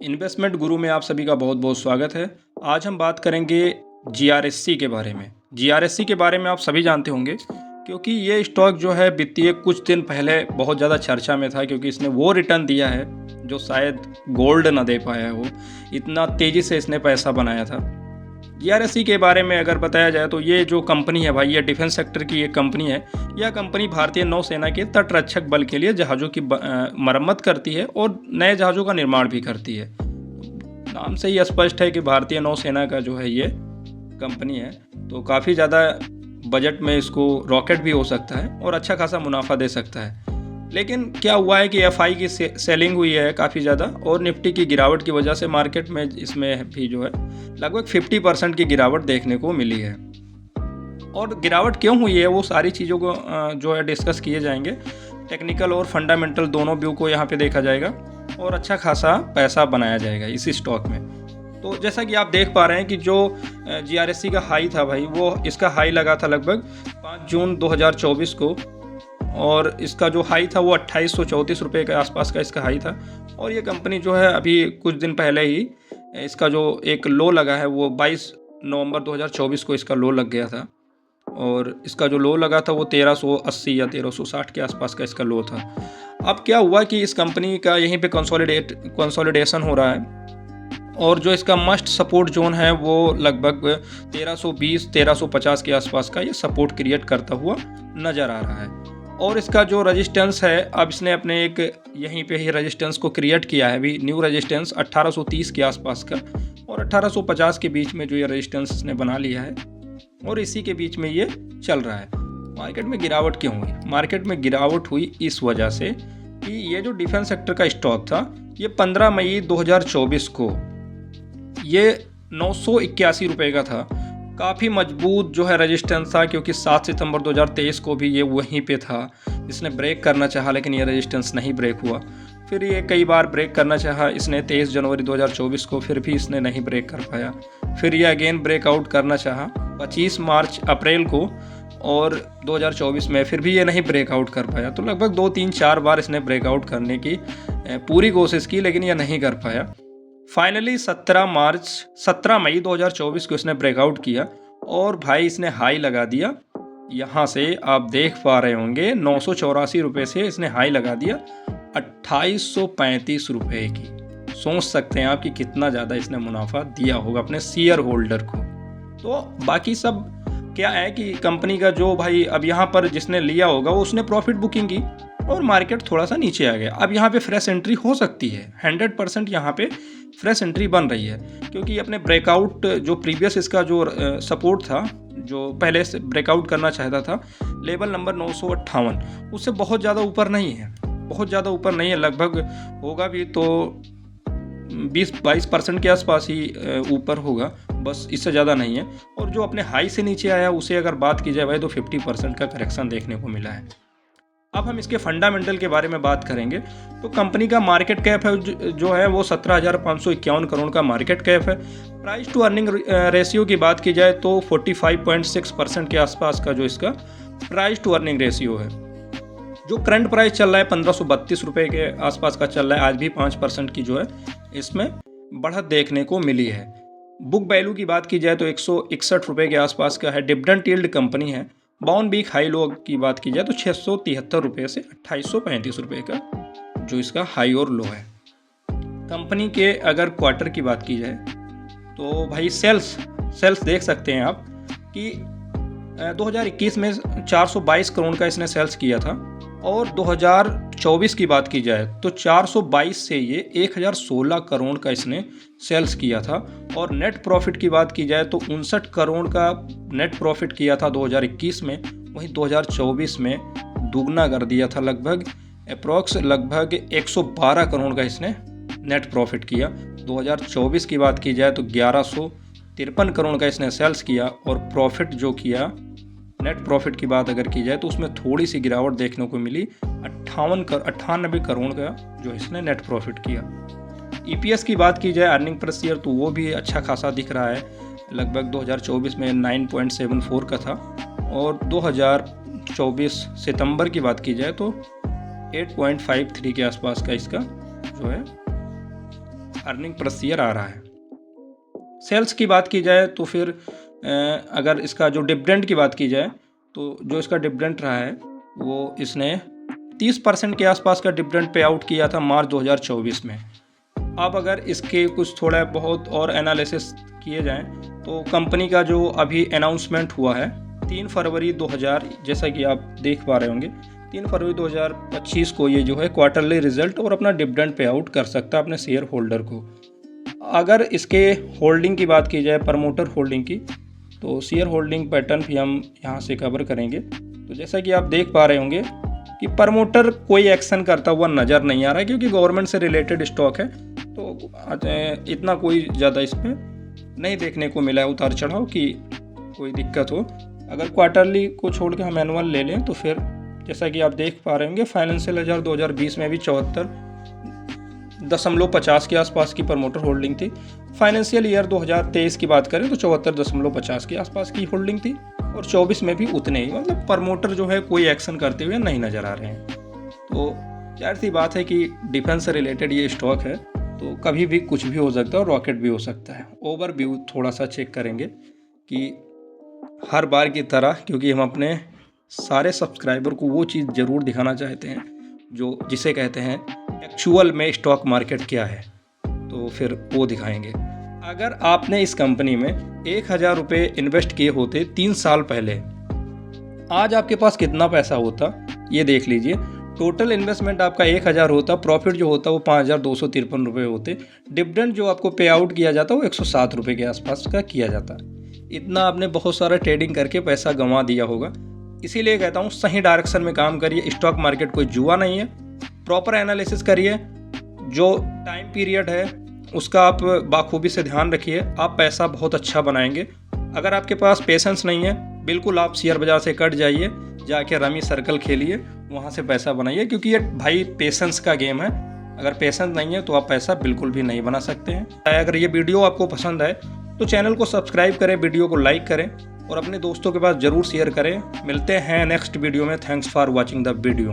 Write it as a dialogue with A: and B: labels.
A: Investment गुरु में आप सभी का बहुत बहुत स्वागत है। आज हम बात करेंगे जीआरएससी के बारे में। जीआरएससी के बारे में आप सभी जानते होंगे क्योंकि ये स्टॉक जो है वित्तीय कुछ दिन पहले बहुत ज़्यादा चर्चा में था क्योंकि इसने वो रिटर्न दिया है जो शायद गोल्ड ना दे पाया हो, इतना तेज़ी से इसने पैसा बनाया था। जीआरएससी के बारे में अगर बताया जाए तो ये जो कंपनी है भाई, ये डिफेंस सेक्टर की एक कंपनी है। यह कंपनी भारतीय नौसेना के तटरक्षक बल के लिए जहाज़ों की मरम्मत करती है और नए जहाज़ों का निर्माण भी करती है। नाम से ही स्पष्ट है कि भारतीय नौसेना का जो है ये कंपनी है, तो काफ़ी ज़्यादा बजट में इसको रॉकेट भी हो सकता है और अच्छा खासा मुनाफा दे सकता है। लेकिन क्या हुआ है कि एफआई की सेलिंग हुई है काफ़ी ज़्यादा और निफ्टी की गिरावट की वजह से मार्केट में इसमें भी जो है लगभग 50% की गिरावट देखने को मिली है। और गिरावट क्यों हुई है वो सारी चीज़ों को जो है डिस्कस किए जाएंगे। टेक्निकल और फंडामेंटल दोनों व्यू को यहाँ पे देखा जाएगा और अच्छा खासा पैसा बनाया जाएगा इसी स्टॉक में। तो जैसा कि आप देख पा रहे हैं कि जो जीआरएससी का हाई था भाई, वो इसका हाई लगा था लगभग 5 जून 2024 को और इसका जो हाई था वो 2834 रुपये के आसपास का इसका हाई था। और ये कंपनी जो है अभी कुछ दिन पहले ही इसका जो एक लो लगा है वो 22 नवंबर 2024 को इसका लो लग गया था और इसका जो लो लगा था वो 1380 या 1360 के आसपास का इसका लो था। अब क्या हुआ कि इस कंपनी का यहीं पे कंसोलिडेशन हो रहा है और जो इसका मस्ट सपोर्ट जोन है वो लगभग 1320-1350 के आसपास का ये सपोर्ट क्रिएट करता हुआ नज़र आ रहा है। और इसका जो रेजिस्टेंस है, अब इसने अपने एक यहीं पे ही रेजिस्टेंस को क्रिएट किया है, अभी न्यू रेजिस्टेंस 1830 के आसपास का और 1850 के बीच में जो ये रेजिस्टेंस इसने बना लिया है और इसी के बीच में ये चल रहा है। मार्केट में गिरावट क्यों हुई? मार्केट में गिरावट हुई इस वजह से कि ये जो डिफेंस सेक्टर का स्टॉक था ये 15 मई 2024 को ये 981 रुपये का था। काफ़ी मजबूत जो है रेजिस्टेंस था क्योंकि 7 सितंबर 2023 को भी ये वहीं पे था। इसने ब्रेक करना चाहा लेकिन ये रेजिस्टेंस नहीं ब्रेक हुआ। फिर ये कई बार ब्रेक करना चाहा इसने 23 जनवरी 2024 को, फिर भी इसने नहीं ब्रेक कर पाया। फिर ये अगेन ब्रेकआउट करना चाहा 25 मार्च अप्रैल को और 2024 में, फिर भी ये नहीं ब्रेकआउट कर पाया। तो लगभग 2-3-4 बार इसने ब्रेकआउट करने की पूरी कोशिश की लेकिन ये नहीं कर पाया। फाइनली 17 मई 2024 को इसने ब्रेकआउट किया और भाई इसने हाई लगा दिया। यहाँ से आप देख पा रहे होंगे 984 रुपये से इसने हाई लगा दिया 2835 रुपये की। सोच सकते हैं आप कि कितना ज़्यादा इसने मुनाफा दिया होगा अपने शेयर होल्डर को। तो बाकी सब क्या है कि कंपनी का जो भाई अब यहाँ पर जिसने लिया होगा वो उसने प्रॉफिट बुकिंग की और मार्केट थोड़ा सा नीचे आ गया। अब यहाँ पे फ्रेश एंट्री हो सकती है, 100% यहाँ पे फ्रेश एंट्री बन रही है क्योंकि अपने ब्रेकआउट जो प्रीवियस इसका जो सपोर्ट था, जो पहले से ब्रेकआउट करना चाहता था, लेवल नंबर 958, उससे बहुत ज़्यादा ऊपर नहीं है, बहुत ज़्यादा ऊपर नहीं है। लगभग होगा भी तो 20-22% के आसपास ही ऊपर होगा, बस इससे ज़्यादा नहीं है। और जो अपने हाई से नीचे आया उसे अगर बात की जाए भाई तो 50% का करेक्शन देखने को मिला है। अब हम इसके फंडामेंटल के बारे में बात करेंगे तो कंपनी का मार्केट कैप है जो है वो 17,551 करोड़ का मार्केट कैप है। प्राइस टू अर्निंग रेशियो की बात की जाए तो 45.6% के आसपास का जो इसका प्राइस टू अर्निंग रेशियो है। जो करंट प्राइस चल रहा है 1532 रुपये के आसपास का चल रहा है। आज भी 5% की जो है इसमें बढ़त देखने को मिली है। बुक वैल्यू की बात की जाए तो 161 रुपये के आसपास का है। डिविडेंड यील्ड कंपनी है। बाउंड वीक हाई लो की बात की जाए तो 673 रुपये से 2835 रुपये का जो इसका हाई और लो है। कंपनी के अगर क्वार्टर की बात की जाए तो भाई सेल्स देख सकते हैं आप कि 2021 में 422 करोड़ का इसने सेल्स किया था और 2024 की बात की जाए तो 422 से ये 1016 करोड़ का इसने सेल्स किया था। और नेट प्रॉफिट की बात की जाए तो 59 करोड़ का नेट प्रॉफिट किया था 2021 में, वहीं 2024 में दुगना कर दिया था, लगभग अप्रॉक्स लगभग 112 करोड़ का इसने नेट प्रॉफिट किया। 2024 की बात की जाए तो 1153 करोड़ का इसने सेल्स किया और प्रॉफिट जो किया, नेट प्रॉफिट की बात अगर की जाए तो उसमें थोड़ी सी गिरावट देखने को मिली, 98 करोड़ का जो इसने नेट प्रॉफिट किया। ईपीएस की बात की जाए अर्निंग पर शेयर तो वो भी अच्छा खासा दिख रहा है, लगभग 2024 में 9.74 का था और 2024 सितंबर की बात की जाए तो 8.53 के आसपास का इसका जो है अर्निंग पर शेयर आ रहा है। सेल्स की बात की जाए तो फिर अगर इसका जो डिविडेंड की बात की जाए तो जो इसका डिविडेंड रहा है वो इसने 30% के आसपास का डिविडेंड पे आउट किया था मार्च 2024 में। अब अगर इसके कुछ थोड़ा बहुत और एनालिसिस किए जाएं तो कंपनी का जो अभी अनाउंसमेंट हुआ है 3 फरवरी 2000, जैसा कि आप देख पा रहे होंगे 3 फरवरी 2025 को ये जो है क्वार्टरली रिजल्ट और अपना डिविडेंड पे आउट कर सकता है अपने शेयर होल्डर को। अगर इसके होल्डिंग की बात की जाए, प्रमोटर होल्डिंग की, तो शेयर होल्डिंग पैटर्न भी हम यहाँ से कवर करेंगे। तो जैसा कि आप देख पा रहे होंगे कि प्रमोटर कोई एक्शन करता हुआ नज़र नहीं आ रहा है क्योंकि गवर्नमेंट से रिलेटेड स्टॉक है, तो इतना कोई ज़्यादा इस पर नहीं देखने को मिला है उतार चढ़ाव की कोई दिक्कत हो। अगर क्वार्टरली को छोड़ के हम एनुअल ले लें तो फिर जैसा कि आप देख पा रहे होंगे फाइनेंशियल ईयर 2020 में भी 74.50 के आसपास की प्रमोटर होल्डिंग थी। फाइनेंशियल ईयर 2023 की बात करें तो 74.50 के आसपास की होल्डिंग थी और 24 में भी उतने ही, मतलब प्रमोटर जो है कोई एक्शन करते हुए नहीं नज़र आ रहे हैं। तो जाहिर सी बात है कि डिफेंस से रिलेटेड ये स्टॉक है तो कभी भी कुछ भी हो सकता है और रॉकेट भी हो सकता है। ओवरव्यू थोड़ा सा चेक करेंगे कि हर बार की तरह, क्योंकि हम अपने सारे सब्सक्राइबर को वो चीज़ ज़रूर दिखाना चाहते हैं जो जिसे कहते हैं एक्चुअल में स्टॉक मार्केट क्या है, तो फिर वो दिखाएंगे। अगर आपने इस कंपनी में 1000 रुपये इन्वेस्ट किए होते 3 साल पहले, आज आपके पास कितना पैसा होता ये देख लीजिए। टोटल इन्वेस्टमेंट आपका 1000 होता, प्रॉफिट जो होता वो 5253 रुपये होते, डिविडेंड जो आपको पे आउट किया जाता वो 107 रुपये के आसपास का किया जाता। इतना आपने बहुत सारा ट्रेडिंग करके पैसा गंवा दिया होगा। इसीलिए कहता हूँ सही डायरेक्शन में काम करिए। स्टॉक मार्केट कोई जुआ नहीं है, प्रॉपर एनालिसिस करिए, जो टाइम पीरियड है उसका आप बाखूबी से ध्यान रखिए, आप पैसा बहुत अच्छा बनाएंगे। अगर आपके पास पेशेंस नहीं है बिल्कुल आप शेयर बाज़ार से कट जाइए, जाके रमी सर्कल खेलिए, वहाँ से पैसा बनाइए, क्योंकि ये भाई पेशेंस का गेम है। अगर पेशेंस नहीं है तो आप पैसा बिल्कुल भी नहीं बना सकते हैं। अगर ये वीडियो आपको पसंद आए तो चैनल को सब्सक्राइब करें, वीडियो को लाइक करें और अपने दोस्तों के पास ज़रूर शेयर करें। मिलते हैं नेक्स्ट वीडियो में। Thanks for watching the video.